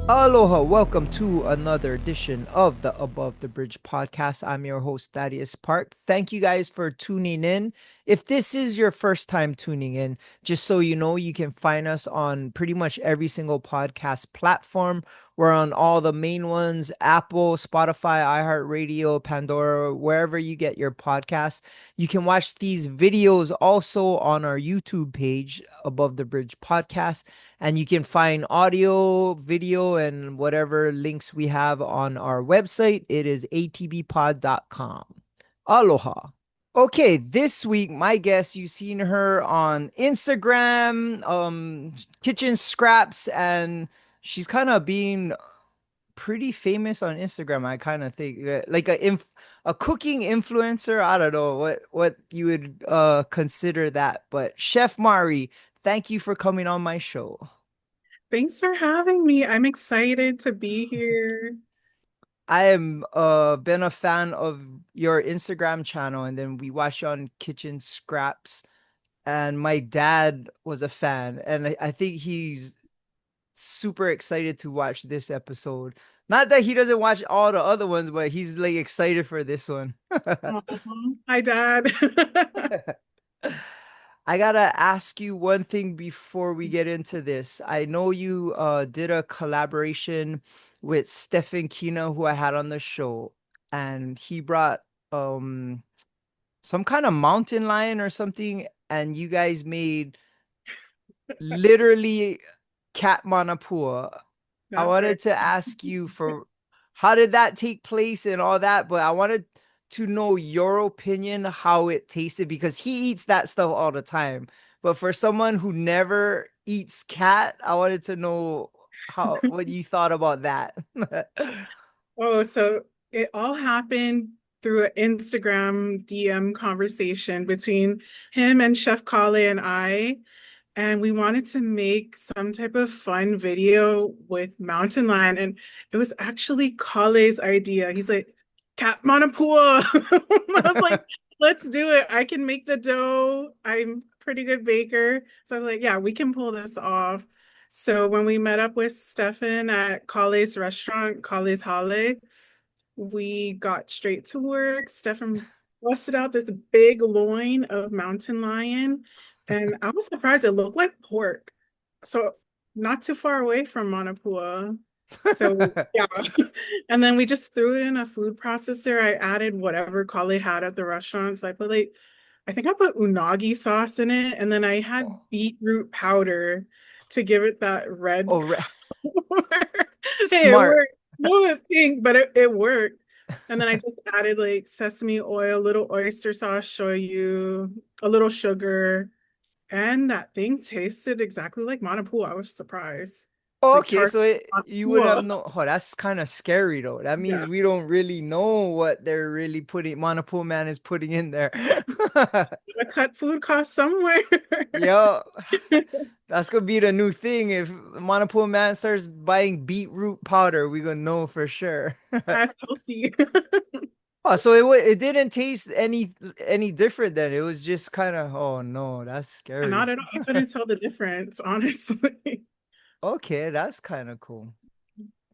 Aloha, welcome to another edition of the Above the Bridge podcast. I'm your host, Thaddeus Park. Thank you guys for tuning in. If this is your first time tuning in, just so you know, you can find us on pretty much every single podcast platform. We're on all the main ones: Apple, Spotify, iHeartRadio, Pandora, wherever you get your podcasts. You can watch these videos also on our YouTube page, Above the Bridge Podcast. And you can find audio, video, and whatever links we have on our website. It is atbpod.com. Aloha. Okay, this week my guest, you've seen her on Instagram, kitchen scraps, and she's kind of being pretty famous on Instagram. I kind of think like a cooking influencer. I don't know what you would consider that, but Chef Mari, thank you for coming on my show. Thanks for having me. I'm excited to be here. I am been a fan of your Instagram channel, and then we watch you on Kitchen Scraps, and my dad was a fan, and I think he's super excited to watch this episode. Not that he doesn't watch all the other ones, but he's like excited for this one. Aw. Hi, Dad. I gotta ask you one thing before we get into this. I know you did a collaboration with Stephen Kina, who I had on the show, and he brought um some kind of mountain lion or something, and you guys made literally cat manapua. I That's right. wanted to ask you for how did that take place and all that, but I wanted to know your opinion how it tasted because he eats that stuff all the time. But for someone who never eats cat, I wanted to know how what you thought about that. Oh, so it all happened through an Instagram DM conversation between him and Chef Kale and I. And we wanted to make some type of fun video with mountain lion. And it was actually Kale's idea. He's like, Cat Manapua. I was like, let's do it. I can make the dough. I'm a pretty good baker. So I was like, yeah, we can pull this off. So when we met up with Stefan at Kale's restaurant, Kale's Hale, we got straight to work. Stefan busted out this big loin of mountain lion, and I was surprised it looked like pork. So not too far away from Manapua. So yeah. And then we just threw it in a food processor. I added whatever Kale had at the restaurant. So I think I put unagi sauce in it, and then I had beetroot powder to give it that red Oh, color. Hey, it smart. worked. No, it pink, but it worked. And then I just added like sesame oil, little oyster sauce, shoyu, a little sugar, and that thing tasted exactly like Manapua. I was surprised. Like Okay, tart so you would have Manapua. no. Oh, that's kind of scary though. That means Yeah. we don't really know what they're really putting. Monopool Man is putting in there. Gotta cut food costs somewhere. Yo, that's gonna be the new thing. If Monopool Man starts buying beetroot powder, we gonna know for sure. That's healthy. Oh, so it didn't taste any different then. It was just kind of, oh no, that's Not scary. at all. I couldn't tell the difference, honestly. Okay, that's kind of cool.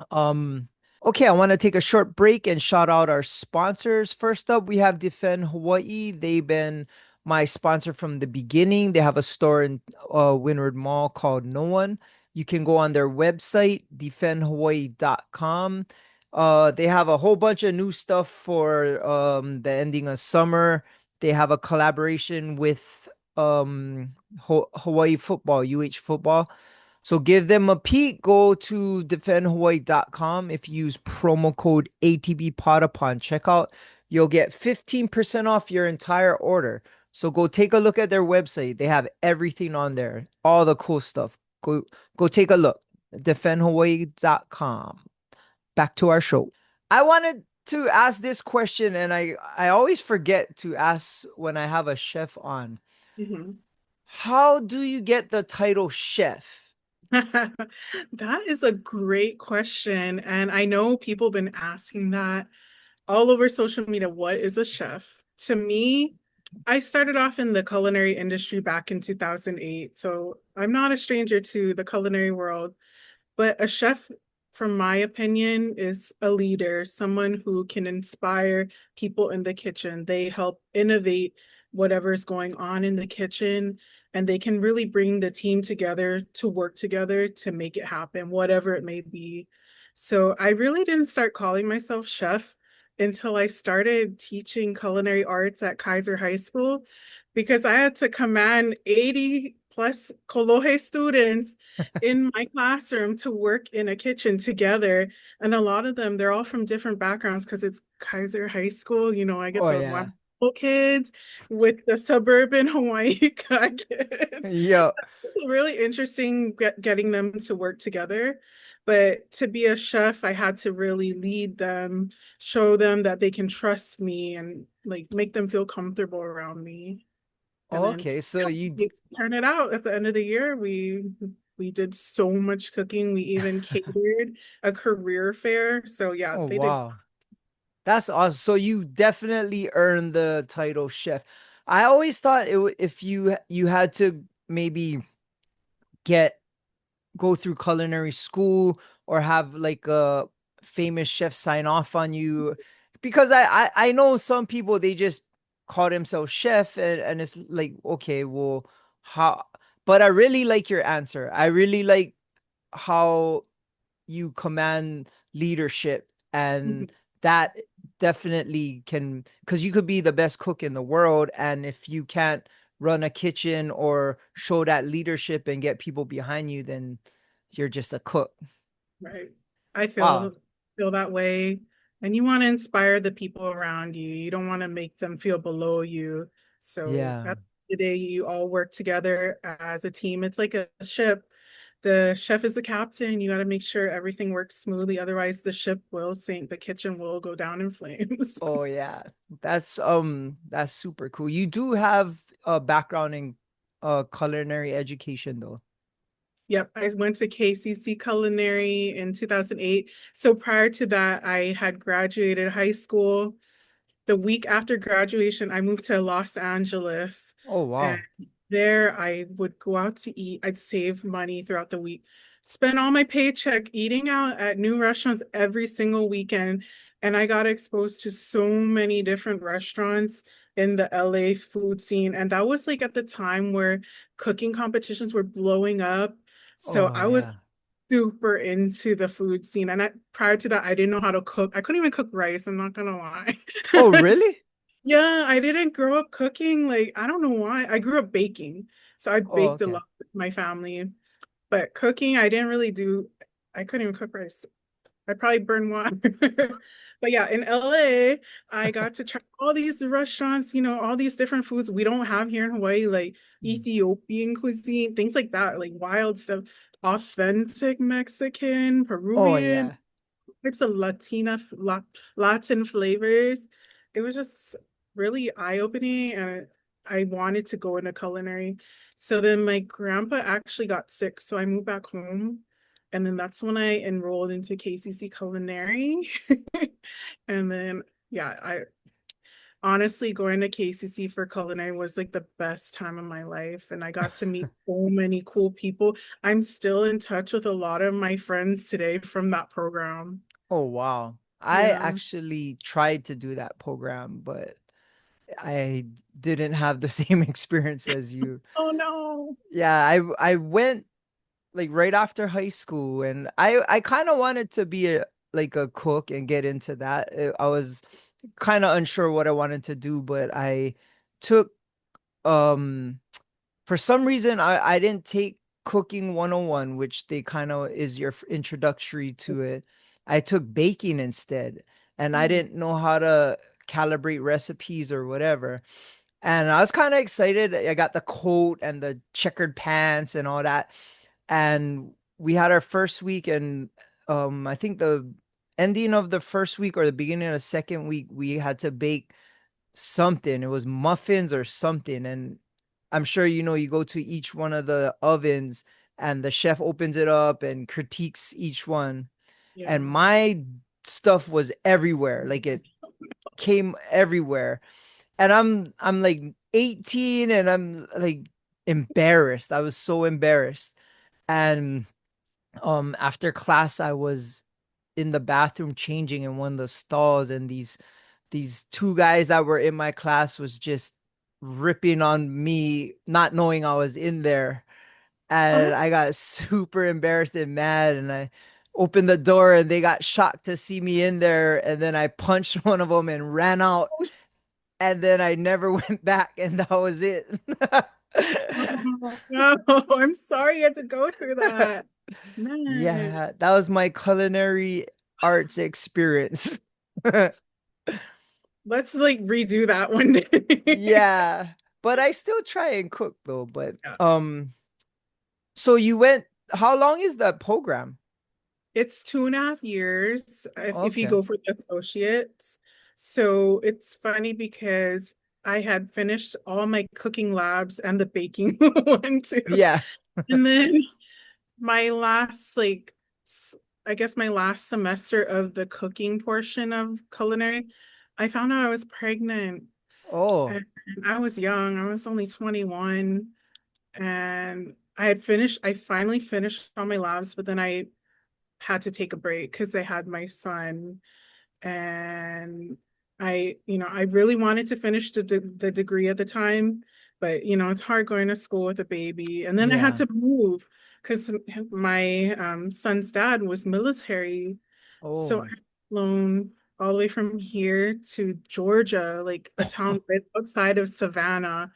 Um, okay, I want to take a short break and shout out our sponsors. First up, we have Defend Hawaii. They've been my sponsor from the beginning. They have a store in Windward Mall called No One. You can go on their website, defendhawaii.com. They have a whole bunch of new stuff for the ending of summer. They have a collaboration with Hawaii football, UH football. So give them a peek. Go to defendhawaii.com. If you use promo code ATBPOD upon checkout, you'll get 15% off your entire order. So go take a look at their website. They have everything on there, all the cool stuff. Go take a look. Defendhawaii.com. Back to our show. I wanted to ask this question, and I always forget to ask when I have a chef on. Mhm. How do you get the title chef? That is a great question. And I know people have been asking that all over social media. What is a chef? To me, I started off in the culinary industry back in 2008. So I'm not a stranger to the culinary world, but a chef from my opinion, is a leader, someone who can inspire people in the kitchen. They help innovate whatever's going on in the kitchen, and they can really bring the team together to work together to make it happen, whatever it may be. So I really didn't start calling myself chef until I started teaching culinary arts at Kaiser High School because I had to command 80 plus Kolohe students in my classroom to work in a kitchen together. And a lot of them, they're all from different backgrounds because it's Kaiser High School. You know, I get Oh the yeah. wonderful kids with the suburban Hawaii kids. Yeah. It's really interesting getting them to work together. But to be a chef, I had to really lead them, show them that they can trust me and like make them feel comfortable around me. And then Okay, so yeah, you we turn it out at the end of the year. We did so much cooking. We even catered a career fair. So yeah, oh they did. wow. That's awesome. So you definitely earned the title chef. I always thought if you had to maybe get go through culinary school or have like a famous chef sign off on you, because I know some people they just call themselves chef, and it's like okay, well, how, but I really like your answer. I really like how you command leadership, and that definitely can, because you could be the best cook in the world, and if you can't run a kitchen or show that leadership and get people behind you, then you're just a cook. Right. I Wow. feel that way. And you want to inspire the people around you. You don't want to make them feel below you. So Yeah. at the day you all work together as a team. It's like a ship. The chef is the captain. You got to make sure everything works smoothly. Otherwise, the ship will sink. The kitchen will go down in flames. Oh yeah. That's super cool. You do have a background in culinary education though. Yep, I went to KCC Culinary in 2008. So prior to that, I had graduated high school. The week after graduation, I moved to Los Angeles. Oh And wow. there I would go out to eat. I'd save money throughout the week, spend all my paycheck eating out at new restaurants every single weekend. And I got exposed to so many different restaurants in the LA food scene. And that was like at the time where cooking competitions were blowing up. So Oh I was yeah. super into the food scene. And prior to that, I didn't know how to cook. I couldn't even cook rice, I'm not gonna lie. Oh really? Yeah, I didn't grow up cooking. Like, I don't know why. I grew up baking. So I Oh baked a okay. lot with my family. But cooking, I didn't really do. I couldn't even cook rice. I probably burned water. But yeah, in LA, I got to try all these restaurants, all these different foods we don't have here in Hawaii, like Ethiopian cuisine, things like that, like wild stuff, authentic Mexican, Oh Peruvian, yeah. types of Latin flavors. It was just really eye-opening, and I wanted to go into culinary. So then my grandpa actually got sick, so I moved back home. And then that's when I enrolled into KCC Culinary. And then, yeah, I honestly going to KCC for culinary was like the best time of my life. And I got to meet so many cool people. I'm still in touch with a lot of my friends today from that program. Oh wow. I Yeah. actually tried to do that program, but I didn't have the same experience as you. Oh no. Yeah, I went like right after high school, and I kind of wanted to be a like a cook and get into that. I was kind of unsure what I wanted to do, but I took um for some reason I didn't take cooking 101, which they kind of is your introductory to it. I took baking instead, and I Oh, didn't know how to calibrate recipes or whatever. And I was kind of excited. I got the coat and the checkered pants and all that. And we had our first week, and I think the ending of the first week or the beginning of the second week, we had to bake something. It was muffins or something. And I'm sure you go to each one of the ovens, and the chef opens it up and critiques each one. And yeah. my stuff was everywhere. Like it came everywhere. And I'm like 18, and I'm like embarrassed. I was so embarrassed. And after class, I was in the bathroom changing in one of the stalls, and these two guys that were in my class was just ripping on me, not knowing I was in there. And Oh, I got super embarrassed and mad, and I opened the door and they got shocked to see me in there, and then I punched one of them and ran out, and then I never went back, and that was it. no, I'm sorry you had to go through that. Man, Yeah, that was my culinary arts experience. let's like redo that one day. Yeah, but I still try and cook though. But Yeah. so you went, how long is that program? It's 2.5 years if you Okay. go for the associates. So it's funny because I had finished all my cooking labs and the baking one too. Yeah. And then my last, like, I guess my last semester of the cooking portion of culinary, I found out I was pregnant. Oh, And I was young. I was only 21. And I finally finished all my labs, but then I had to take a break because I had my son. And I really wanted to finish the degree at the time, but it's hard going to school with a baby. And then I had yeah. to move because my son's dad was military. So I Oh. flown all the way from here to Georgia, like a town right outside of Savannah,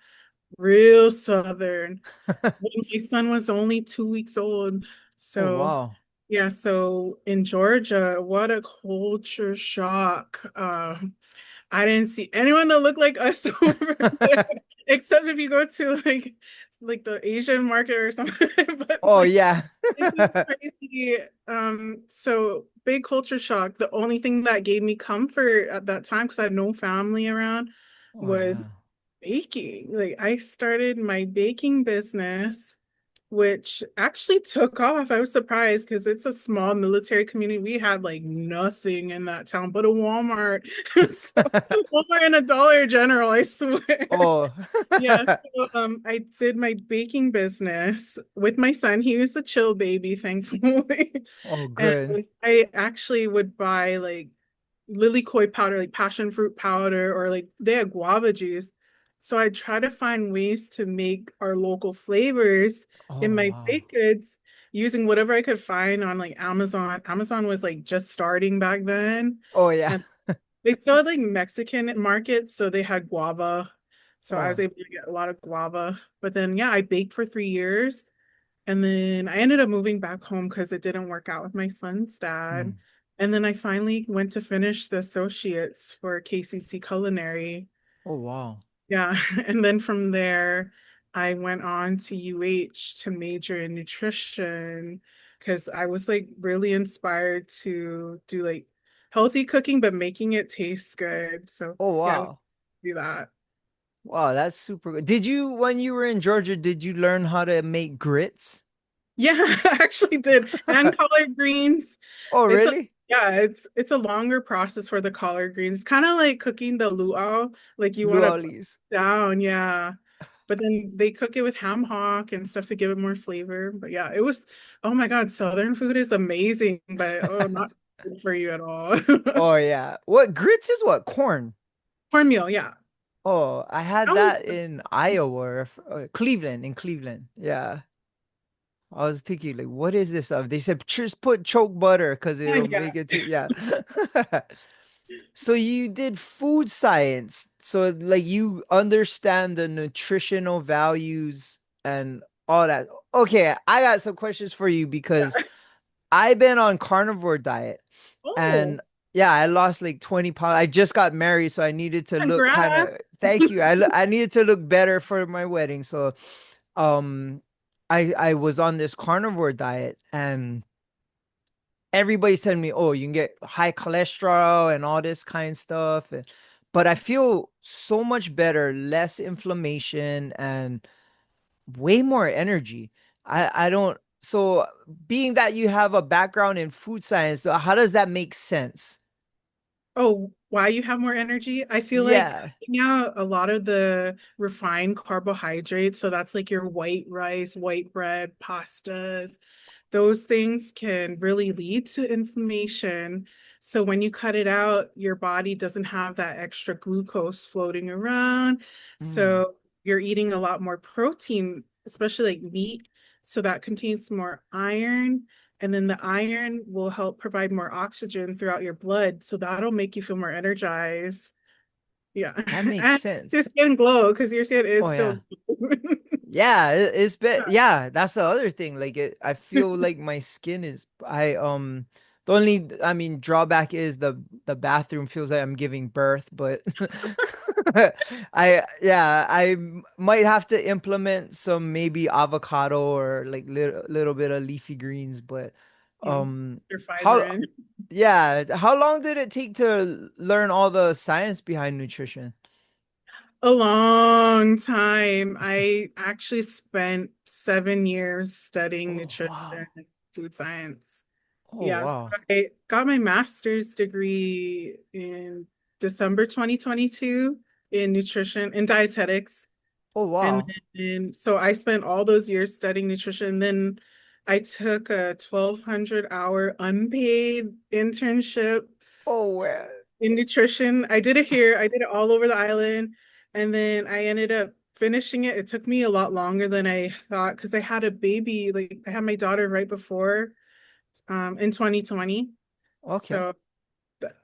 real southern, when my son was only 2 weeks old. Oh, So wow. yeah, so in Georgia, what a culture shock. I didn't see anyone that looked like us over there, except if you go to like the Asian market or something. But Oh, like yeah. it's just crazy. So big culture shock. The only thing that gave me comfort at that time, because I had no family around, Oh, was yeah. baking. Like I started my baking business, which actually took off. I was surprised because it's a small military community. We had like nothing in that town but a Walmart. So, Walmart and a Dollar General, I swear. Oh. Yeah, so I did my baking business with my son. He was a chill baby, thankfully. Oh, And good. I actually would buy like lilycoy powder, like passion fruit powder, or like they had guava juice. So I try to find ways to make our local flavors in Oh, my wow. baked goods using whatever I could find on like Amazon. Amazon was like just starting back then. Oh, yeah. And they still had like Mexican markets, so they had guava. So I was Oh. able to get a lot of guava. But then yeah, I baked for 3 years. And then I ended up moving back home because it didn't work out with my son's dad. Mm. And then I finally went to finish the associates for KCC Culinary. Oh, wow. Yeah. And then from there, I went on to UH to major in nutrition because I was like really inspired to do like healthy cooking, but making it taste good. So Oh, yeah, I went wow. to do that. Wow, that's super good. Did you, when you were in Georgia, did you learn how to make grits? Yeah, I actually did. And collard greens. Oh, It's a really? yeah, it's a longer process for the collard greens. Kind of like cooking the luau, like you want to Luaulis. down, yeah. But then they cook it with ham hock and stuff to give it more flavor. But yeah, it was, oh my God, Southern food is amazing, but oh, not good for you at all. Oh, yeah. What grits is what? Corn. Cornmeal, yeah. Oh, I had Oh, that in Iowa or Cleveland, in Cleveland. Yeah. I was thinking, like, what is this stuff? They said just put choke butter because it'll yeah. make it. Yeah. So you did food science. So like you understand the nutritional values and all that. Okay, I got some questions for you because Yeah. I've been on carnivore diet Oh, and yeah, I lost like 20 pounds. I just got married, so I needed to look kind congrats. of, thank you. I needed to look better for my wedding. So um I was on this carnivore diet and everybody's telling me, oh, you can get high cholesterol and all this kind of stuff. But I feel so much better, less inflammation and way more energy. I don't, so being that you have a background in food science, how does that make sense? Oh, why you have more energy? I feel like Yeah. cutting out a lot of the refined carbohydrates. So that's like your white rice, white bread, pastas. those things can really lead to inflammation. So when you cut it out, your body doesn't have that extra glucose floating around. Mm. So you're eating a lot more protein, especially like meat. So that contains more iron. And then the iron will help provide more oxygen throughout your blood. So that'll make you feel more energized. Yeah. That makes And your sense. skin glow because your skin is Oh yeah. still Yeah, it's been yeah, that's the other thing. Like I feel like my skin is the only I mean drawback is the bathroom feels like I'm giving birth, but might have to implement some maybe avocado or like little bit of leafy greens, but yeah, um your fiber how in. yeah, how long did it take to learn all the science behind nutrition? A long time. I actually spent 7 years studying Oh nutrition wow. and food science. Oh Yeah, so wow. I got my master's degree in December 2022 in nutrition and dietetics. Oh And wow. then, so I spent all those years studying nutrition. Then I took a 1,200 hour unpaid internship Oh, well. in nutrition. I did it here, I did it all over the island. And then I ended up finishing it. It took me a lot longer than I thought because I had a baby, like I had my daughter right before in 2020. Okay. So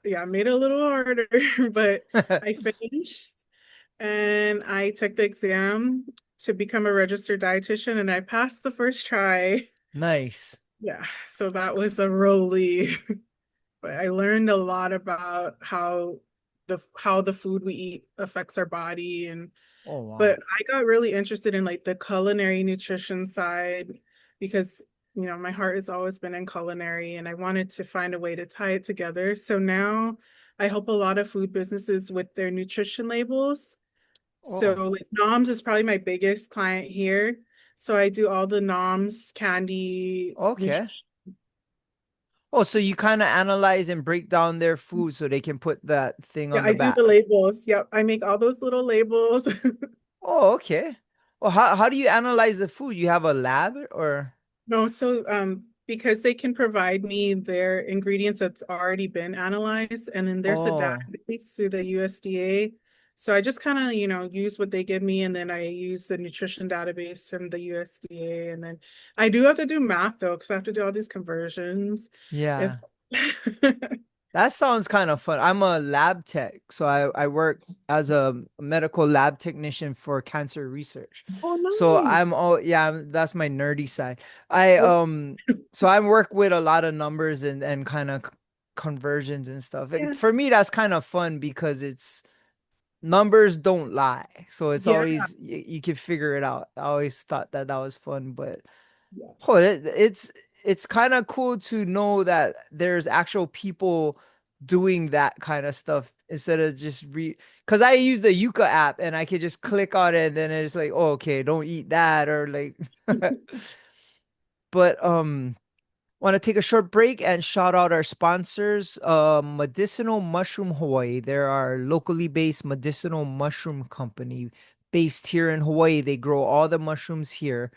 yeah, I made it a little harder, but I finished and I took the exam to become a registered dietitian and I passed the first try. Nice. Yeah, so that was a relief. But I learned a lot about how the food we eat affects our body and Oh, wow. but I got really interested in like the culinary nutrition side because my heart has always been in culinary and I wanted to find a way to tie it together. So now I help a lot of food businesses with their nutrition labels. So Oh, like Noms is probably my biggest client here. So I do all the Noms candy okay. Oh, so you kind of analyze and break down their food so they can put that thing Yeah, on I the do the back. labels. Yep, I make all those little labels. Oh, okay. Well, how do you analyze the food? You have a lab or? No, so because they can provide me their ingredients that's already been analyzed, and then there's a Oh, database through the USDA. So I just kind of, use what they give me, and then I use the nutrition database from the USDA, and then I do have to do math though, because I have to do all these conversions. It's yeah. That sounds kind of fun. I'm a lab tech, so I work as a medical lab technician for cancer research. oh So nice. I'm oh yeah, that's my nerdy side. I Oh, so I work with a lot of numbers and kind of conversions and stuff. yeah, For me, that's kind of fun because it's numbers don't lie. So it's yeah, always you can figure it out. I always thought that that was fun, but yeah. oh, it's kind of cool to know that there's actual people doing that kind of stuff instead of just because I use the Yuka app and I could just click on it and then it's like, oh, okay, don't eat that or like but want to take a short break and shout out our sponsors, Medicinal Mushroom Hawaii. They're our locally based medicinal mushroom company based here in Hawaii. They grow all the mushrooms here.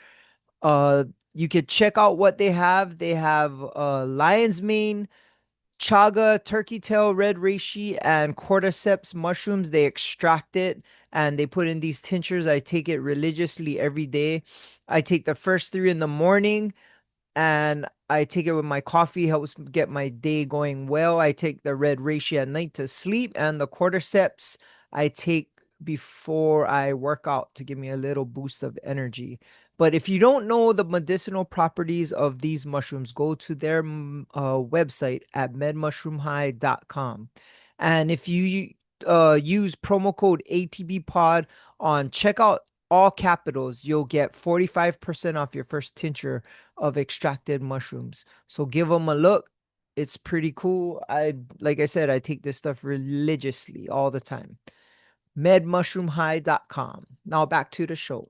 Uh, you could check out what they have. They have lion's mane, chaga, turkey tail, red reishi, and cordyceps mushrooms. They extract it and they put in these tinctures. I take it religiously every day. I take the first three in the morning and I take it with my coffee, helps get my day going well. I take the red reishi at night to sleep, and the cordyceps I take before I work out to give me a little boost of energy. But if you don't know the medicinal properties of these mushrooms, go to their website at medmushroomhigh.com. And if you use promo code ATBpod on checkout, all capitals, you'll get 45% off your first tincture of extracted mushrooms. So give them a look. It's pretty cool. Like I said, I take this stuff religiously all the time. Medmushroomhigh.com. Now back to the show.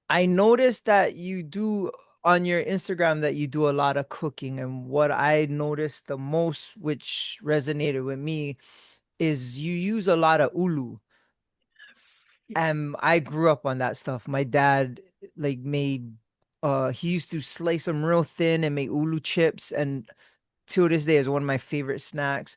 I noticed that you do on your Instagram that you do a lot of cooking, and what I noticed the most which resonated with me is you use a lot of ulu. Yes. And I grew up on that stuff. My dad like made He used to slice them real thin and make ulu chips, and till this day is one of my favorite snacks.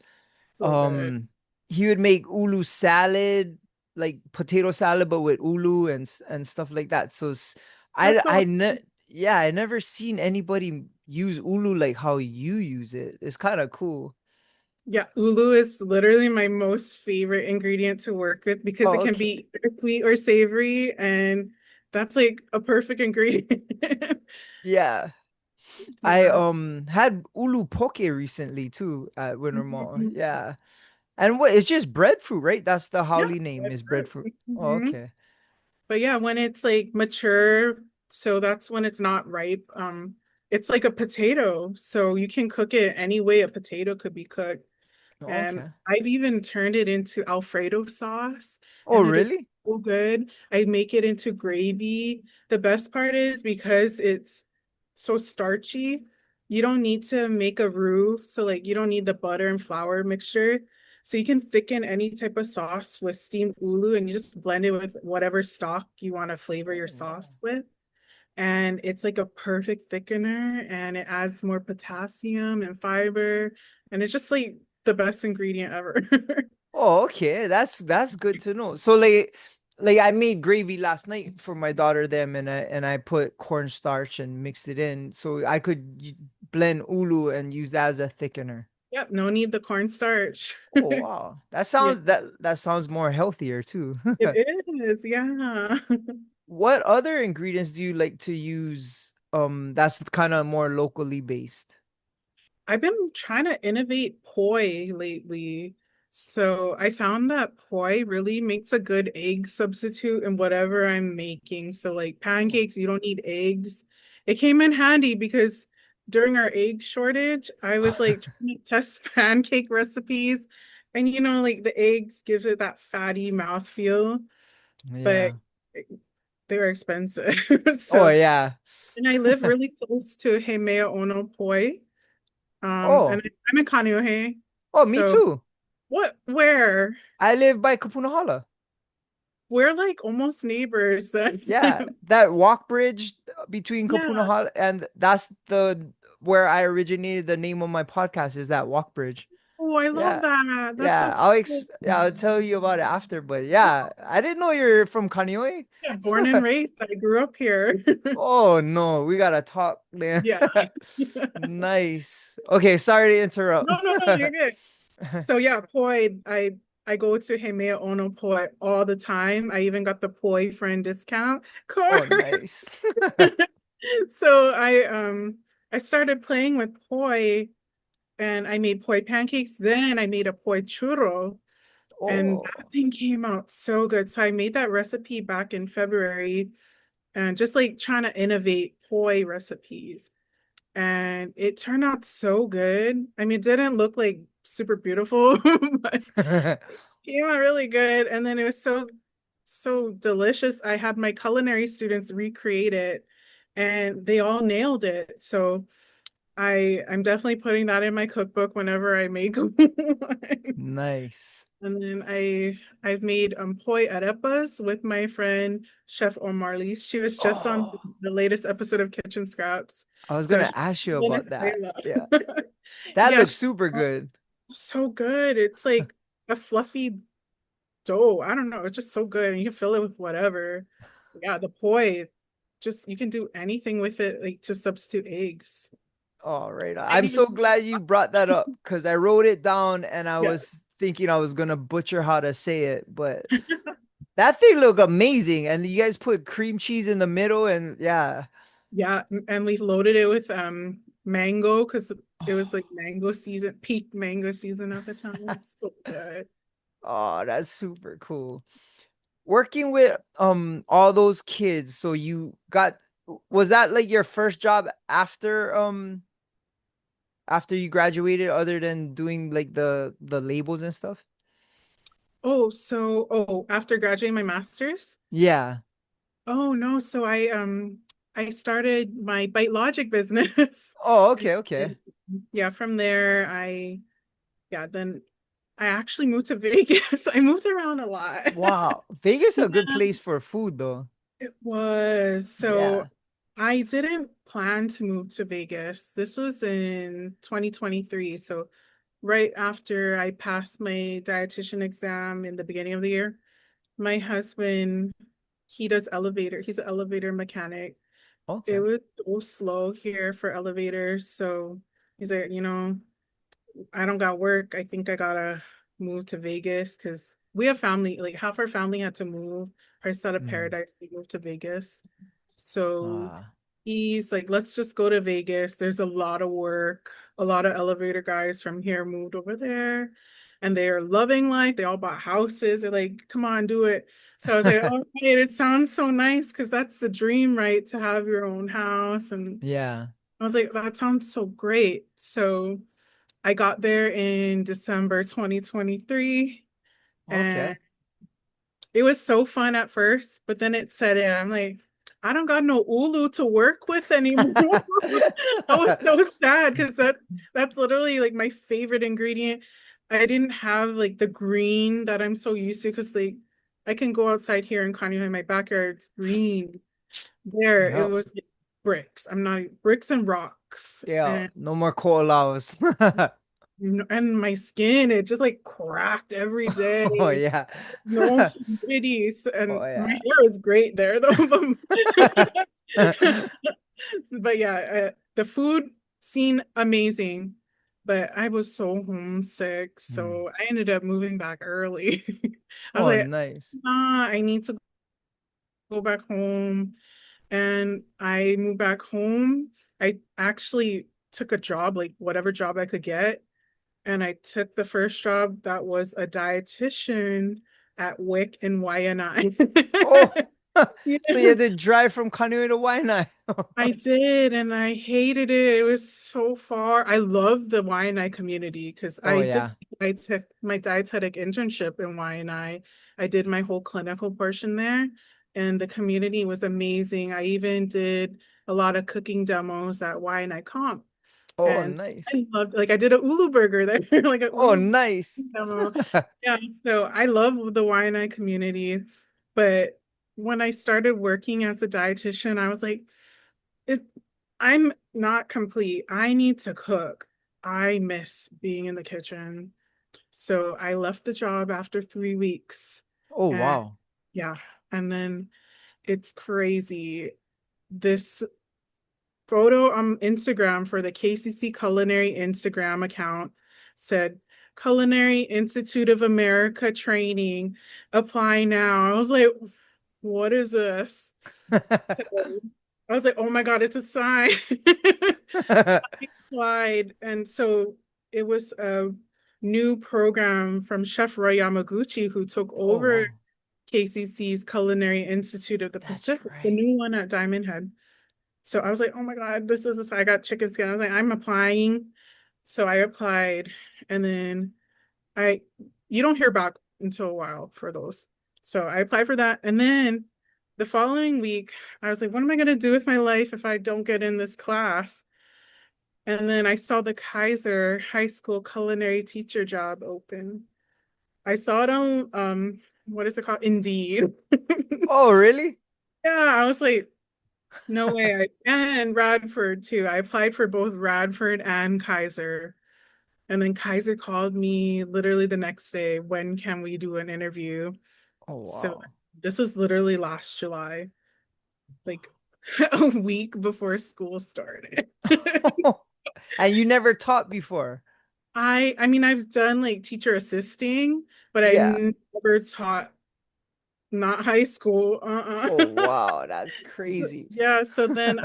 So good. Um, he would make ulu salad, like potato salad, but with ulu and stuff like that. So That's I all. yeah, I never seen anybody use ulu like how you use it. It's kind of cool. Yeah, ulu is literally my most favorite ingredient to work with because it Oh, can okay. be either sweet or savory, and that's like a perfect ingredient. Yeah. I Yeah. had ulu poke recently too at Winter Mall. Mhm. Yeah. And what it's just breadfruit, right? That's the Yeah, Howley name that's is right. breadfruit. Oh, Mhm. okay. But yeah, when it's like mature, so that's when it's not ripe. It's like a potato, so you can cook it any way a potato could be cooked. And Okay. I've even turned it into Alfredo sauce, Oh, and it is really? so good. I make it into gravy. The best part is because it's so starchy, you don't need to make a roux. So, like, you don't need the butter and flour mixture. So, you can thicken any type of sauce with steamed ulu and you just blend it with whatever stock you want to flavor Oh, your wow. sauce with. And it's like a perfect thickener and it adds more potassium and fiber. And it's just like the best ingredient ever. Oh, okay. That's good to know. So like I made gravy last night for my daughter them and I put cornstarch and mixed it in so I could blend ulu and use that as a thickener. Yep, no need the cornstarch. Oh, wow. Yeah, That sounds more healthier too. it is. Yeah. What other ingredients do you like to use that's kind of more locally based? I've been trying to innovate poi lately. So I found that poi really makes a good egg substitute in whatever I'm making. So like Oh. pancakes, you don't need eggs. It came in handy because during our egg shortage, I was like trying to test pancake recipes. And like the eggs gives it that fatty mouthfeel, but Yeah. they were expensive. Oh, So, yeah. and I live really close to Hemea Ono Poi. Oh. And I'm in Kaneohe. Oh, me So too. where? I live by Kapunahala. We're like almost neighbors then. Yeah, that walk bridge between Yeah. Kapunahala and that's the where I originated the name of my podcast is that walk bridge. Oh, I love Yeah. that. That's Yeah, so cool. I'll tell you about it after, but yeah, I didn't know you're from Kaneohe. Yeah, born and raised. I grew up here. Oh no, we gotta talk, man. Yeah. Nice. Okay, sorry to interrupt. No, you're good. So yeah, poi, I go to Hemea Ono Poi all the time. I even got the poi friend discount Oh, card. nice. So I started playing with poi and I made poi pancakes. Then I made a poi churro and Oh, that thing came out so good. So I made that recipe back in February and just like trying to innovate poi recipes. And it turned out so good. I mean, it didn't look like super beautiful, but it came out really good. And then it was so delicious. I had my culinary students recreate it and they all nailed it. So I'm definitely putting that in my cookbook whenever I make one. nice. And then I've made poi arepas with my friend Chef O'Marley. She was just on Oh, the latest episode of Kitchen Scraps. I was So gonna she's ask you about that. Venezuela. Yeah, that Yeah, looks super good. so good. It's like a fluffy dough. I don't know. It's just so good. And you can fill it with whatever. Yeah, the poi, just you can do anything with it, like to substitute eggs. All right. I've I'm even so glad you brought that up because I wrote it down and I yeah. was thinking I was gonna butcher how to say it, but that thing looked amazing. And you guys put cream cheese in the middle, and yeah. Yeah, and we've loaded it with mango because it was like mango season, peak mango season at the time. So good. Oh, that's super cool. Working with all those kids, so you got was that like your first job after you graduated, other than doing like the labels and stuff? After graduating my master's? Yeah. Oh no, so I started my Bitelogic business. Oh, okay, okay. Yeah, from there then I actually moved to Vegas. I moved around a lot. Wow. Vegas is Yeah, a good place for food though. it was. So Yeah. I didn't plan to move to Vegas. This was in 2023. So right after I passed my dietitian exam in the beginning of the year, my husband, he does elevator. He's an elevator mechanic. It Okay. was so slow here for elevators. So he's like, I don't got work. I think I gotta move to Vegas because we have family, like half our family had to move. Our set of Mm. paradise, they moved to Vegas. So Ah. he's like, let's just go to Vegas. There's a lot of work. A lot of elevator guys from here moved over there and they are loving life. They all bought houses. They're like, come on, do it. So I was like, all right, it sounds so nice because that's the dream, right? To have your own house. And Yeah. I was like, that sounds so great. So I got there in December 2023 Okay. and it was so fun at first, but then it set in. I'm like, I don't got no ulu to work with anymore. I was so sad because that's literally like my favorite ingredient. I didn't have like the green that I'm so used to because like I can go outside here in Connie in my backyard, it's green. There it Yep. was like, bricks. I'm not bricks and rocks. Yeah. No more colas. And my skin, it just like cracked every Oh day. yeah. No humidity. And Oh my yeah. hair is great there though. But yeah, the food seemed amazing, but I was so homesick. Hmm. So I ended up moving back early. I was Oh, like, nice. nah, I need to go back home. And I moved back home. I actually took a job, like whatever job I could get. And I took the first job that was a dietitian at WIC in Waianae. Oh, Yeah, so you had to drive from Kaneohe to Waianae. I did, and I hated it. It was so far. I love the Waianae community because Oh I yeah. took my dietetic internship in Waianae. I did my whole clinical portion there, and the community was amazing. I even did a lot of cooking demos at Waianae Comp. Oh, And nice. I loved, like, I did a ulu burger there, like a Oh, ulu nice. demo. Yeah, so I love the Waianae community. But when I started working as a dietitian, I was like, it, I'm not complete. I need to cook. I miss being in the kitchen. So I left the job after 3 weeks. Oh, And wow. yeah, and then it's crazy. This photo on Instagram for the KCC Culinary Instagram account said Culinary Institute of America training, apply now. I was like, what is this? So I was like, oh my God, it's a sign. I applied. And so it was a new program from Chef Roy Yamaguchi who took Oh, over wow. KCC's Culinary Institute of the That's Pacific, the right. new one at Diamond Head. So I was like, oh my God, I got chicken skin. I was like, I'm applying. So I applied and then I, you don't hear back until a while for those. So I applied for that. And then the following week, I was like, what am I going to do with my life if I don't get in this class? And then I saw the Kaiser High School culinary teacher job open. I saw it on, what is it called? Indeed. Oh, really? Yeah, I was like, no way. And Radford too. I applied for both Radford and Kaiser. And then Kaiser called me literally the next day. When can we do an interview? Oh, So wow. this was literally last July, like a week before school started. And you never taught before. I mean, I've done like teacher assisting, but I Yeah. never taught, not high school. Oh, wow. That's crazy. Yeah, so then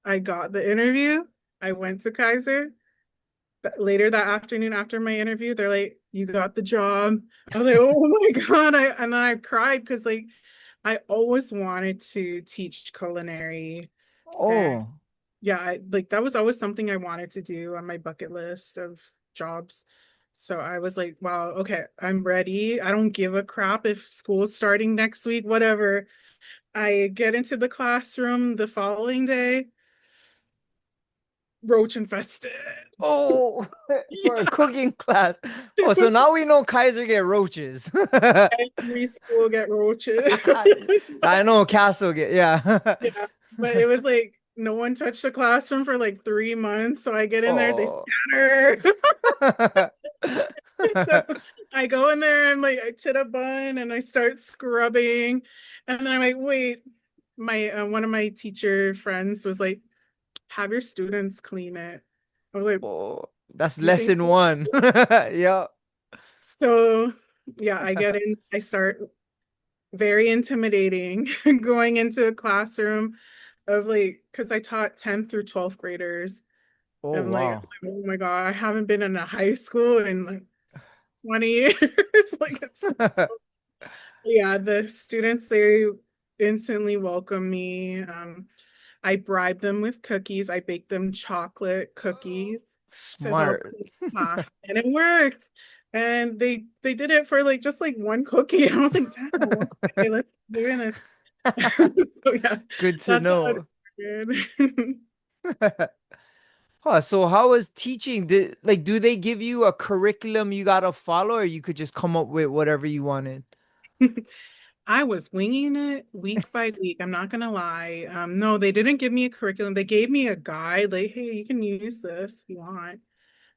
I got the interview. I went to Kaiser. Later that afternoon after my interview, they're like, "You got the job." I was like, "Oh my God." And then I cried because like I always wanted to teach culinary. And Oh, yeah, like that was always something I wanted to do on my bucket list of jobs. So I was like, wow, okay, I'm ready. I don't give a crap if school's starting next week, whatever. I get into the classroom the following day, roach infested. oh, for a Yeah, cooking class. it Oh, so was now we know Kaiser get roaches. every school get roaches. I know Castle get, yeah. Yeah. but it was like no one touched the classroom for like 3 months. So I get in there, they Oh. scatter. So I go in there, I'm like, I tit a bun and I start scrubbing. And then I'm like, wait, my one of my teacher friends was like, have your students clean it. I was like, Oh, that's you think lesson one. Yeah. so? Yeah, I get in, I start very intimidating going into a classroom of like, because I taught 10th through 12th graders. Oh, And like, wow. oh my God, I haven't been in a high school in like 20 years. Like it's yeah, the students they instantly welcome me. I bribe them with cookies. I bake them chocolate cookies to help Smart. with class, and it worked. And they did it for like just like one cookie. I was like, damn, okay, let's keep doing this. So yeah, Good to that's how it know. started. Huh, so how was teaching? Do they give you a curriculum you gotta follow, or you could just come up with whatever you wanted? I was winging it week by week. I'm not gonna lie. No, they didn't give me a curriculum. They gave me a guide, like, hey, you can use this if you want,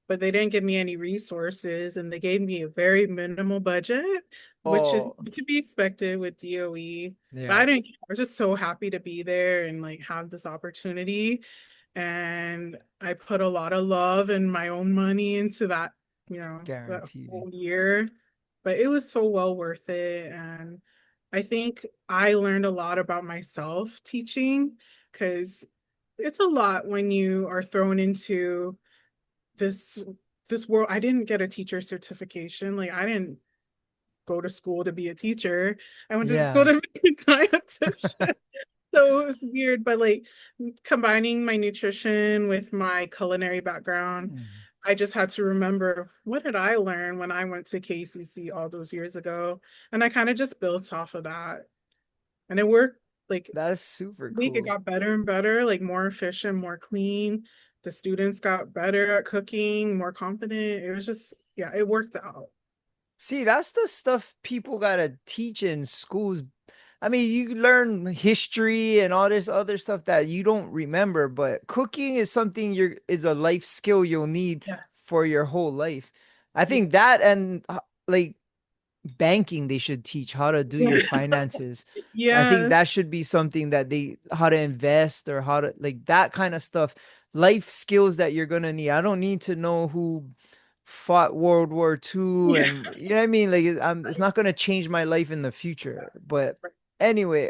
but they didn't give me any resources, and they gave me a very minimal budget, which is Oh, to be expected with DOE. But I yeah, didn't care. I was just so happy to be there and like have this opportunity. And I put a lot of love and my own money into that, that guaranteed. whole year. But it was so well worth it. And I think I learned a lot about myself teaching because it's a lot when you are thrown into this this world. I didn't get a teacher certification. Like I didn't go to school to be a teacher. I went to school Yeah. to be a dietitian. So it was weird, but like combining my nutrition with my culinary background, Mm. I just had to remember what did I learn when I went to KCC all those years ago? And I kind of just built off of that. And it worked like That's super week it cool. got better and better, like more efficient, more clean. The students got better at cooking, more confident. It was just, yeah, it worked out. See, that's the stuff people gotta teach in schools. I mean, you learn history and all this other stuff that you don't remember, but cooking is something is a life skill you'll need Yes. for your whole life. I Yeah. think that and like banking they should teach how to do your finances. I think Yes. that should be something that they how to invest or how to like that kind of stuff. Life skills that you're gonna need. I don't need to know who fought World War II Yeah. and you know what I mean? Like it's not gonna change my life in the future. But Right. anyway,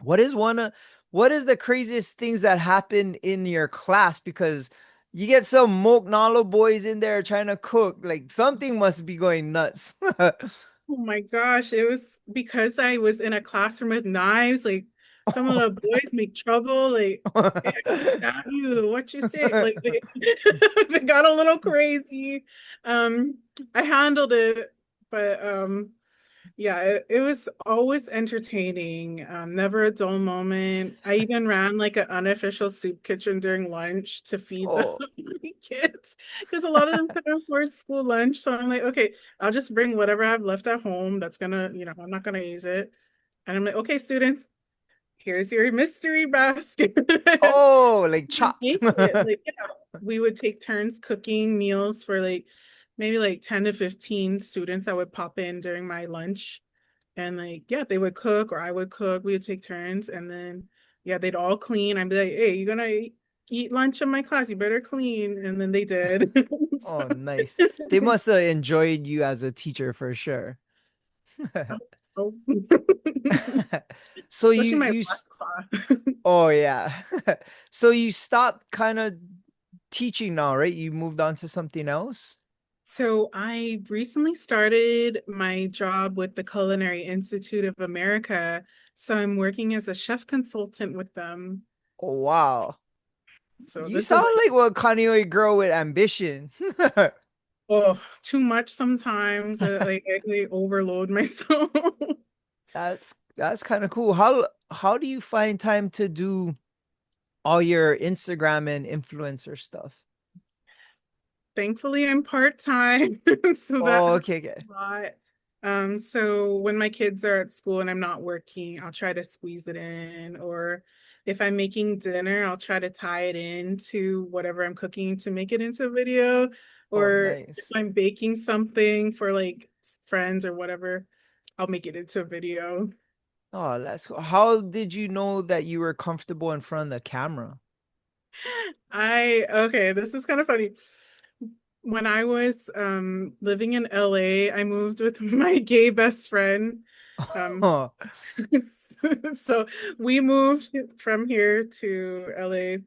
what is one of what is the craziest things that happen in your class? Because you get some Moknalo boys in there trying to cook. Like something must be going nuts. Oh my gosh, it was because I was in a classroom with knives. Like some of the boys make trouble. Like, "Hey, I can stab you. What you say?" Like they, they got a little crazy. Um, I handled it, but yeah, it was always entertaining. Never a dull moment. I even ran like an unofficial soup kitchen during lunch to feed the Oh, kids because a lot of them couldn't afford school lunch. So I'm like, okay, I'll just bring whatever I've left at home. That's gonna, I'm not gonna use it. And I'm like, okay, students, here's your mystery basket. oh, like chopped. Make it. Like, yeah, we would take turns cooking meals for like maybe like 10 to 15 students that would pop in during my lunch. And like, yeah, they would cook or I would cook. We would take turns and then yeah, they'd all clean. I'd be like, hey, you're gonna eat lunch in my class, you better clean. And then they did. Oh, So, nice. They must have enjoyed you as a teacher for sure. oh. So Especially my last class. oh yeah. So you stopped kind of teaching now, right? You moved on to something else? So I recently started my job with the Culinary Institute of America. So I'm working as a chef consultant with them. Oh wow. So You this is sound like, like what Kanye girl with ambition. oh, too much sometimes. Like I overload myself. That's kind of cool. How do you find time to do all your Instagram and influencer stuff? Thankfully, I'm part-time, so that Oh, helps okay, okay. a lot. So when my kids are at school and I'm not working, I'll try to squeeze it in. Or if I'm making dinner, I'll try to tie it into whatever I'm cooking to make it into a video. Oh, Or if nice. I'm baking something for like friends or whatever, I'll make it into a video. Oh, that's cool. How did you know that you were comfortable in front of the camera? Okay, this is kind of funny. When I was living in LA, I moved with my gay best friend. Um, Oh, so we moved from here to LA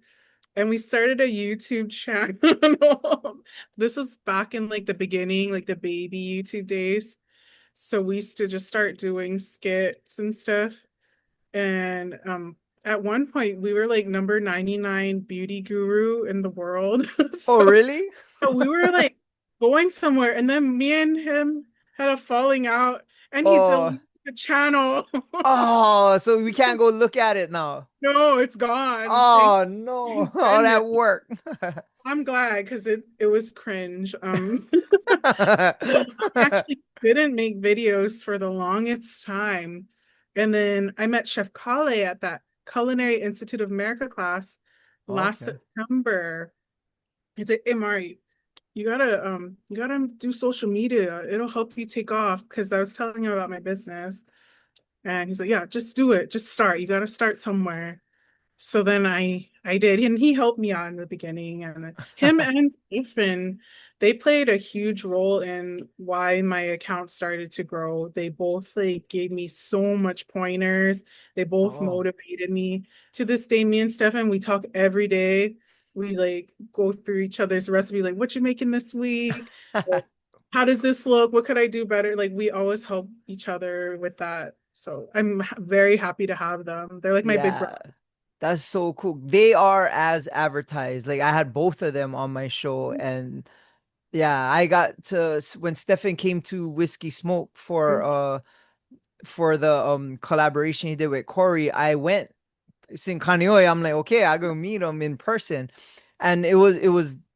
and we started a YouTube channel. This was back in like the beginning, like the baby YouTube days. So we used to just start doing skits and stuff. And at one point we were like number 99 beauty guru in the world. oh, So really? we were like going somewhere and then me and him had a falling out and he Oh, deleted the channel. oh, so we can't go look at it now. No, it's gone. Oh no, all that Goodness. work. I'm glad because it was cringe. So I actually didn't make videos for the longest time. And then I met Chef Kale at that Culinary Institute of America class last Okay. September. He said, "Hey Mari, you gotta do social media. It'll help you take off." Because I was telling him about my business. And he's like, "Yeah, just do it. Just start. You gotta start somewhere." So then I did, and he helped me out in the beginning. And him and Stephen, they played a huge role in why my account started to grow. They both like gave me so much pointers. They both Oh. motivated me. To this day, me and Stefan, we talk every day. We like go through each other's recipe, like what you making this week? Or, how does this look? What could I do better? Like we always help each other with that. So I'm very happy to have them. They're like my big Yeah, brother. that's so cool. They are as advertised. Like I had both of them on my show, and yeah, I got to when Stefan came to Whiskey Smoke for the collaboration he did with Corey. I went Sin Kanioy. I'm like, okay, I go meet him in person, and it was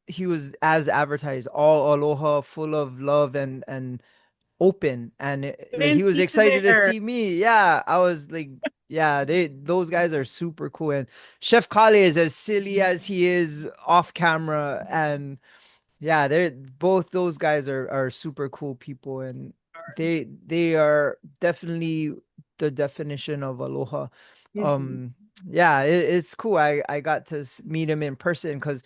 he was as advertised, all aloha, full of love and open, and like he Didn't was see you excited to there. see me. Yeah, I was like, yeah, those guys are super cool. And Chef Kale is as silly as he is off camera, and yeah, they're both those guys are super cool people, and they are definitely the definition of aloha. Mhm. um yeah, it's cool. I got to meet him in person because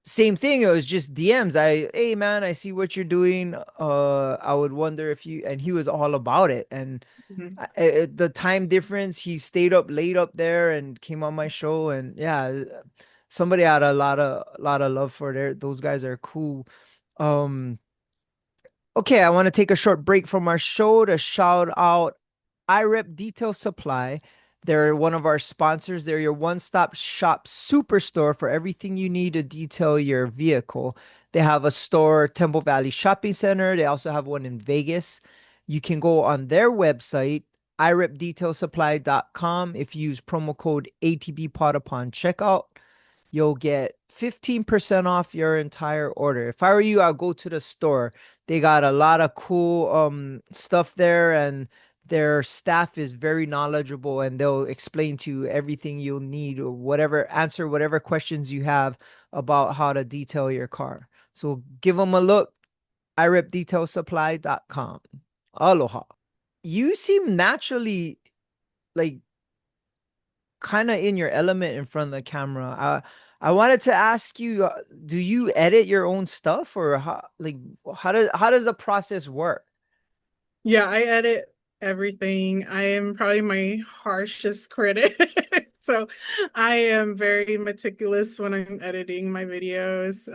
same thing. It was just DMs. Hey man, I see what you're doing. I would wonder if you, and he was all about it. And Mhm. the time difference, he stayed up late up there and came on my show. And yeah, somebody had a lot of love for those guys are cool. Um, Okay, I want to take a short break from our show to shout out iRep Detail Supply. They're one of our sponsors. They're your one-stop shop superstore for everything you need to detail your vehicle. They have a store, Temple Valley Shopping Center. They also have one in Vegas. You can go on their website, irepdetailsupply.com. If you use promo code ATBPOD upon checkout, you'll get 15% off your entire order. If I were you, I'll go to the store. They got a lot of cool stuff there, and their staff is very knowledgeable, and they'll explain to you everything you'll need, or whatever, answer whatever questions you have about how to detail your car. So give them a look, irepdetailsupply.com. Aloha. You seem naturally like kind of in your element in front of the camera. I wanted to ask you, do you edit your own stuff, or how does the process work? Yeah, I edit everything. I am probably my harshest critic. So I am very meticulous when I'm editing my videos,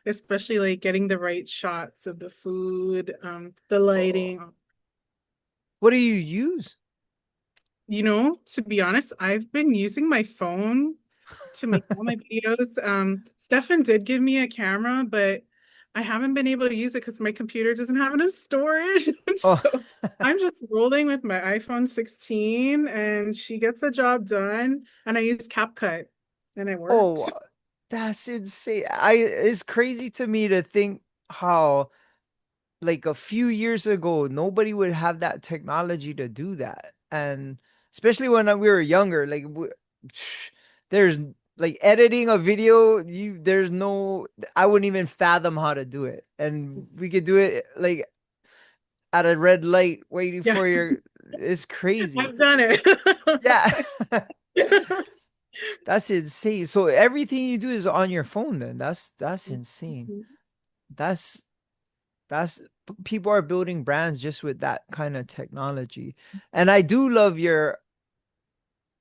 especially like getting the right shots of the food, the Oh, lighting. what do you use? To be honest, I've been using my phone to make all my videos. Stefan did give me a camera, but I haven't been able to use it because my computer doesn't have enough storage. Oh, So I'm just rolling with my iPhone 16 and she gets the job done. And I use CapCut and it oh, works. that's insane. It's crazy to me to think how like a few years ago, nobody would have that technology to do that. And especially when we were younger, like there's like editing a video, there's no, I wouldn't even fathom how to do it. And we could do it like at a red light waiting Yeah, for your, it's crazy. I've done it. Yeah. That's insane. So everything you do is on your phone then. That's insane. That's that's people are building brands just with that kind of technology. And I do love your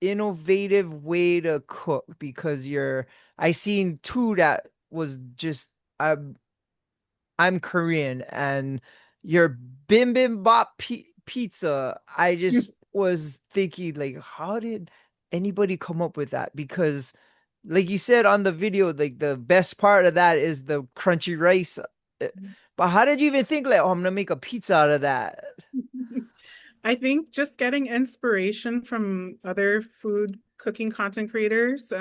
innovative way to cook because I seen two that was just I'm Korean and your bibimbap pizza, I just was thinking like how did anybody come up with that? Because like you said on the video, like the best part of that is the crunchy rice. But how did you even think like, oh, I'm gonna make a pizza out of that? I think just getting inspiration from other food cooking content creators.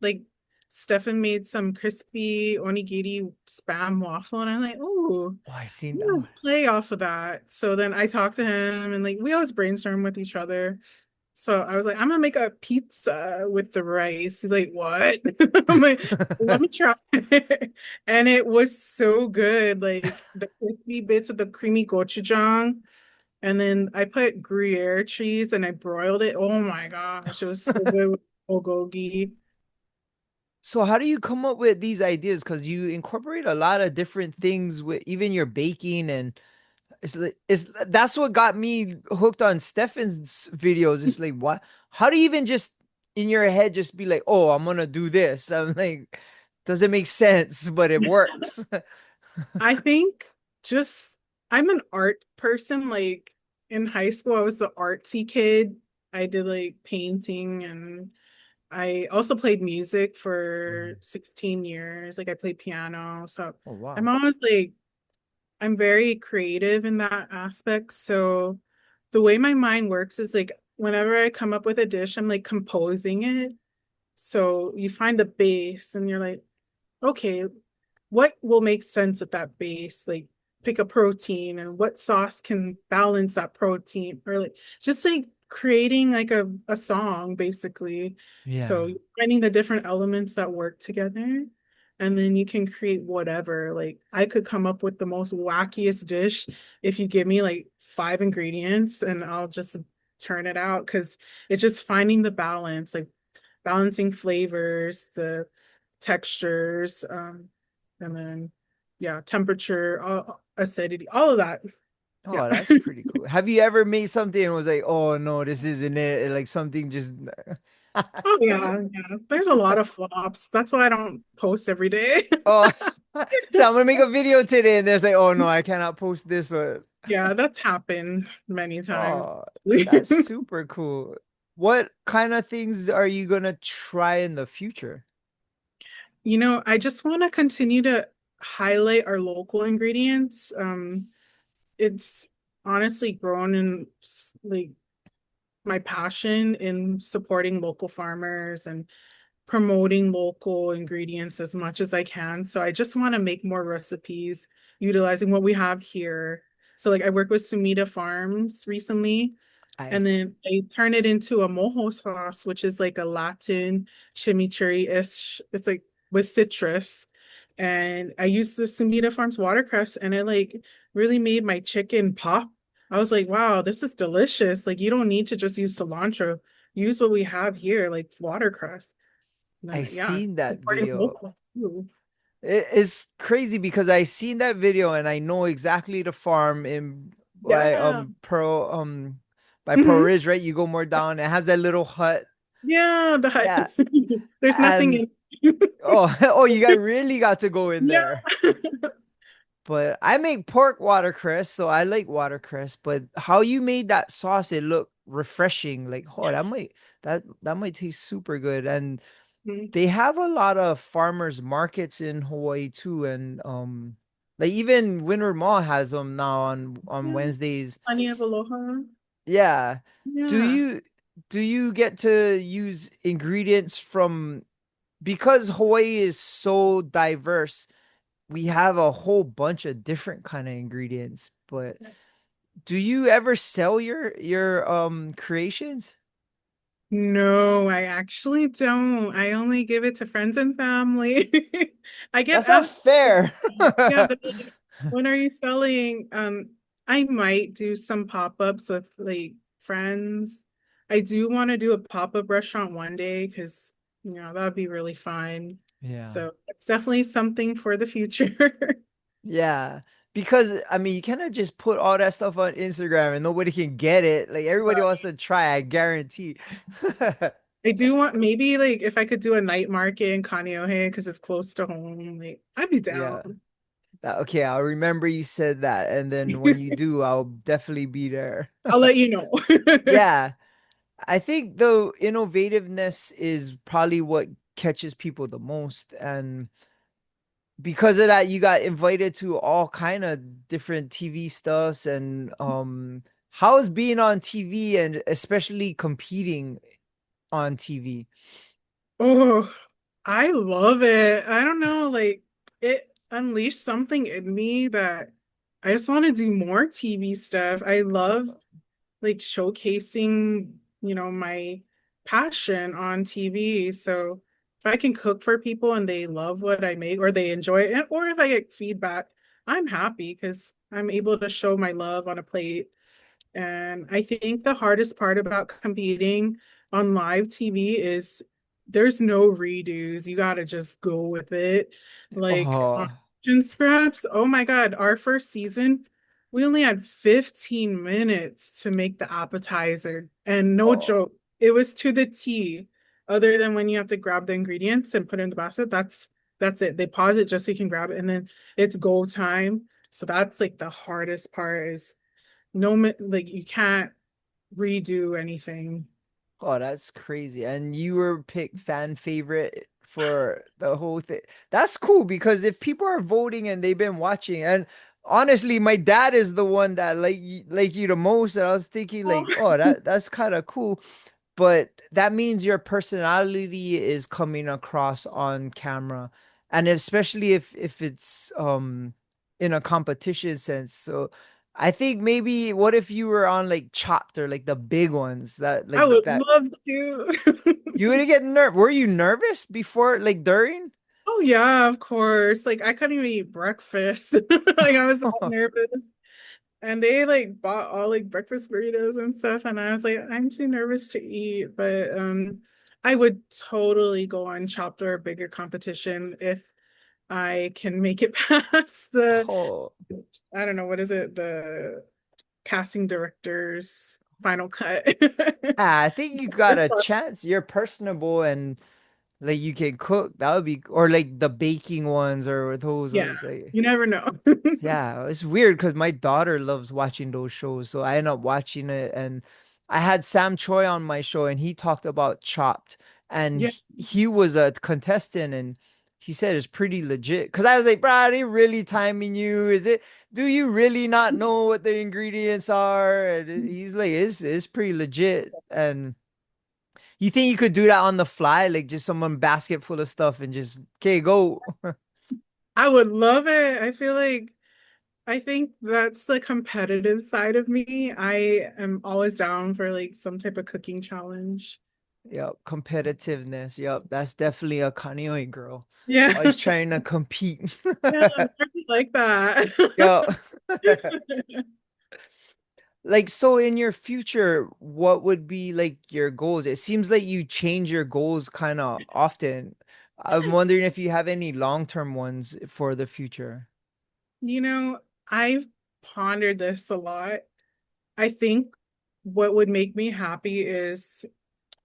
Like Stefan made some crispy onigiri spam waffle, and I'm like, oh, Oh, I seen I'm that gonna one. play off of that. So then I talked to him, and like we always brainstorm with each other. So I was like, I'm gonna make a pizza with the rice. He's like, what? I'm like, let me try. And it was so good. Like the crispy bits of the creamy gochujang. And then I put Gruyere cheese and I broiled it. Oh my gosh, it was so good with bulgogi. So how do you come up with these ideas? Because you incorporate a lot of different things with even your baking and it's that's what got me hooked on Stefan's videos. It's like what? How do you even just in your head just be like, oh, I'm gonna do this? I'm like, doesn't make sense, but it works. I think just I'm an art person. Like in high school, I was the artsy kid. I did like painting and I also played music for Mhm. 16 years. Like I played piano. So Oh I'm wow. always like I'm very creative in that aspect. So the way my mind works is like whenever I come up with a dish, I'm like composing it. So you find the base and you're like, okay, what will make sense with that base? Like pick a protein and what sauce can balance that protein or like just like creating like a song basically. So Yeah. you're finding the different elements that work together and then you can create whatever. Like I could come up with the most wackiest dish if you give me like five ingredients and I'll just turn it out because it's just finding the balance, like balancing flavors, the textures, and then yeah, temperature, acidity, all of that. Yeah. Oh, that's pretty cool. Have you ever made something and was like, oh no, this isn't it? Like something just Oh yeah, yeah. There's a lot of flops. That's why I don't post every day. oh so I'm gonna make a video today and there's like, oh no, I cannot post this one. Yeah, that's happened many times. Oh, that's super cool. What kind of things are you gonna try in the future? I just want to continue to highlight our local ingredients. It's honestly grown in like my passion in supporting local farmers and promoting local ingredients as much as I can. So I just want to make more recipes utilizing what we have here. So like I work with Sumida Farms recently, and Ice. then I turn it into a mojo sauce, which is like a Latin chimichurri-ish. It's like with citrus. And I used the Sumida Farms watercress and it like really made my chicken pop. I was like, wow, this is delicious. Like you don't need to just use cilantro. Use what we have here, like watercress. And I then yeah, seen that supporting video. local too. It's crazy because I seen that video and I know exactly the farm in by Yeah. Pro Hmm. Ridge, right? You go more down, it has that little hut. Yeah, the Yeah. huts. There's nothing And in. oh, you got really got to go in Yeah. there. But I make pork watercress, so I like watercress. But how you made that sauce, it looked refreshing. Like, oh, that might taste super good. And Mhm. they have a lot of farmers markets in Hawaii too, and like even Winter Mall has them now on Yeah. Wednesdays. Plenty of aloha. Yeah. Do Yeah. you do you get to use ingredients from because Hawaii is so diverse? we have a whole bunch of different kind of ingredients, but do you ever sell your creations? No, I actually don't. I only give it to friends and family. I get That's not asked, fair. yeah, they're like, when are you selling? I might do some pop-ups with like friends. I do want to do a pop-up restaurant one day because that'd be really fun. Yeah. So it's definitely something for the future. Yeah. Because I mean, you cannot just put all that stuff on Instagram and nobody can get it. Like everybody wants to try, I guarantee. I do want maybe like if I could do a night market in Kaneohe because it's close to home, like I'd be Yeah. down. Okay, I'll remember you said that. And then when you do, I'll definitely be there. I'll let you know. Yeah. I think the innovativeness is probably what catches people the most. And because of that, you got invited to all kind of different TV stuffs. And how is being on TV and especially competing on TV? Oh, I love it. I don't know, like it unleashed something in me that I just want to do more TV stuff. I love like showcasing, my passion on TV. So if I can cook for people and they love what I make or they enjoy it, or if I get feedback, I'm happy because I'm able to show my love on a plate. And I think the hardest part about competing on live TV is there's no redos. You got to just go with it. Like on Oh, Kitchen Scraps, oh my God, our first season, we only had 15 minutes to make the appetizer. And no oh, joke, it was to the T. Other than when you have to grab the ingredients and put it in the basket, that's it. They pause it just so you can grab it, and then it's go time. So that's like the hardest part is like you can't redo anything. oh, that's crazy. And you were picked fan favorite for the whole thing. That's cool because if people are voting and they've been watching, and honestly, my dad is the one that like you the most. And I was thinking Oh, like, oh, that's kind of cool. But that means your personality is coming across on camera, and especially if it's in a competition sense. So I think maybe what if you were on like Chopped or like the big ones that I like would that love to. you would get nerve. Were you nervous before, like during? Oh yeah, of course. Like I couldn't even eat breakfast. Like I was that nervous. And they like bought all like breakfast burritos and stuff. And I was like, I'm too nervous to eat. But I would totally go on Chopped or a bigger competition if I can make it past the Oh, I don't know, what is it? The casting director's final cut. I think you got a chance. You're personable and like you can cook. That would be, or like the baking ones or those Yeah, ones. Like, you never know. yeah, it's weird because my daughter loves watching those shows, so I end up watching it. And I had Sam Choi on my show, and he talked about Chopped, and Yeah, he was a contestant, and he said it's pretty legit. Because I was like, bro, are they really timing you? Is it? Do you really not know what the ingredients are? And he's like, it's pretty legit. And you think you could do that on the fly, like just someone basket full of stuff and just okay, go. I would love it. I think that's the competitive side of me. I am always down for like some type of cooking challenge. Yep, competitiveness. Yep, that's definitely a Kaneohe girl. Yeah. Always trying to compete. Yeah, I really like Yo, that. like so in your future, what would be like your goals? It seems like you change your goals kind of often. I'm wondering if you have any long-term ones for the future. You know, I've pondered this a lot. I think what would make me happy is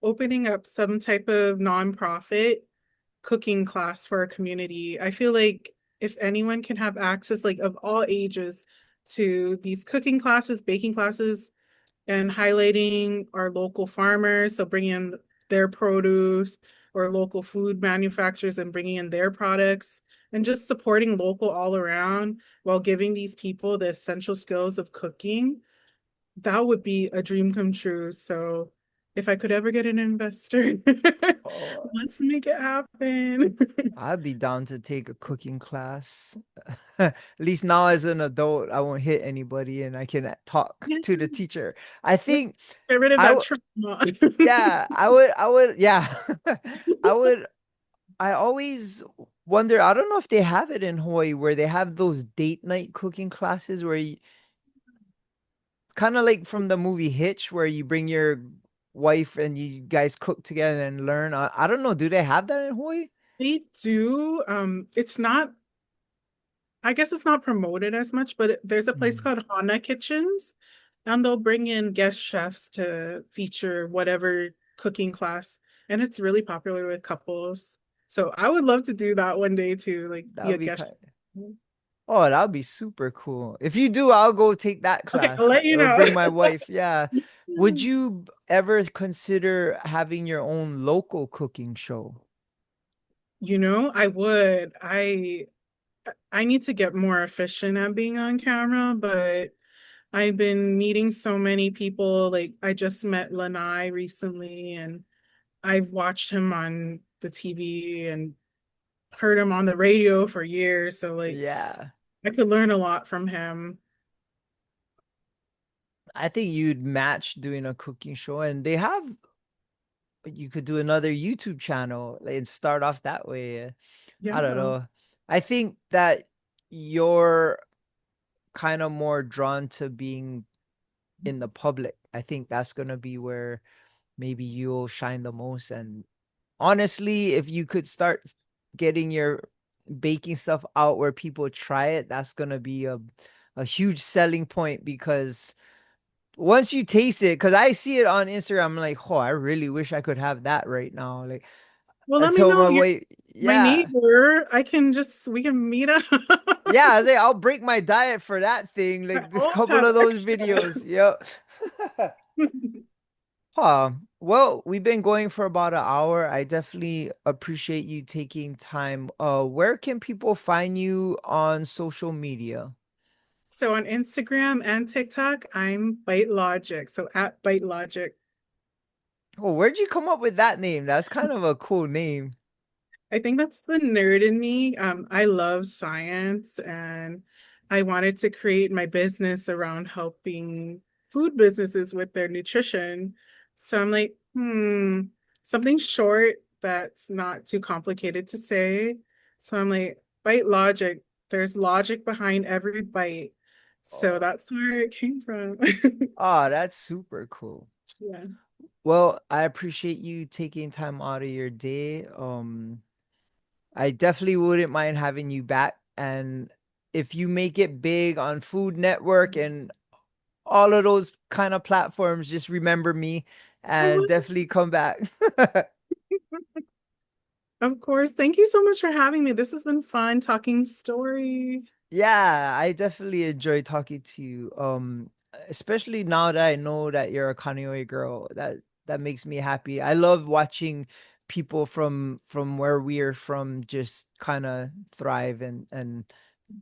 opening up some type of nonprofit cooking class for a community. I feel like if anyone can have access, like of all ages, to these cooking classes, baking classes, and highlighting our local farmers, so bringing in their produce or local food manufacturers and bringing in their products and just supporting local all around while giving these people the essential skills of cooking, that would be a dream come true. So if I could ever get an investor, Oh, let's make it happen. I'd be down to take a cooking class. At least now as an adult, I won't hit anybody and I can talk Yeah, to the teacher. I let's think get rid of I that would, trauma. yeah, yeah. I would, I always wonder, I don't know if they have it in Hawaii where they have those date night cooking classes where you kind of like from the movie Hitch where you bring your wife and you guys cook together and learn. I don't know. Do they have that in Hawaii? They do. It's not, I guess it's not promoted as much, but there's a place Mm. called Hana Kitchens, and they'll bring in guest chefs to feature whatever cooking class, and it's really popular with couples. So I would love to do that one day too, like That be would a be guest. kind. Oh, that would be super cool. If you do, I'll go take that Okay, I'll class let you or know. bring my wife. Yeah. Would you ever consider having your own local cooking show? You know, I would. I need to get more efficient at being on camera, but I've been meeting so many people. Like I just met Lanai recently, and I've watched him on the TV and heard him on the radio for years. So like Yeah. I could learn a lot from him. I think you'd match doing a cooking show and they have you could do another YouTube channel and start off that way. I don't Yeah. know. I think that you're kind of more drawn to being in the public. I think that's gonna be where maybe you'll shine the most. And honestly, if you could start getting your baking stuff out where people try it, that's gonna be a huge selling point because once you taste it, because I see it on Instagram, I'm like, oh, I really wish I could have that right now. Like Well, I let me told know. my You're wife, my yeah. neighbor. We can meet up. Yeah, I say I'll break my diet for that thing. I Like a always couple have of those extra. videos. Yep. Huh. Well, we've been going for about an hour. I definitely appreciate you taking time. Where can people find you on social media? So on Instagram and TikTok, I'm Bitelogic. So at Bitelogic. Oh, where'd you come up with that name? That's kind of a cool name. I think that's the nerd in me. I love science and I wanted to create my business around helping food businesses with their nutrition. So I'm like, something short that's not too complicated to say. So I'm like, bite logic. There's logic behind every bite. So Oh, that's where it came from. oh, that's super cool. Yeah. Well, I appreciate you taking time out of your day. I definitely wouldn't mind having you back. And if you make it big on Food Network and all of those kind of platforms, just remember me and definitely come back. Of course. Thank you so much for having me. This has been fun talking story. Yeah, I definitely enjoy talking to you. Especially now that I know that you're a Kaneohe girl. That makes me happy. I love watching people from where we're from just kind of thrive and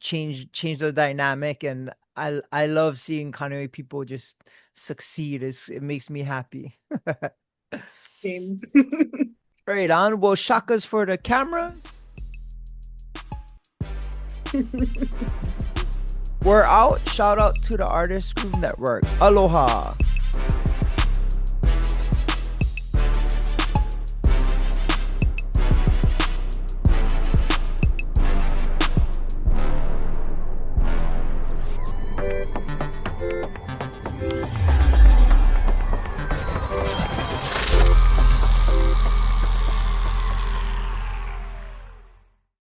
change the dynamic. And I love seeing Kaneohe people just succeed. It makes me happy. Game. Right on. Well, shakas for the cameras. We're out. Shout out to the Artist Group Network. Aloha.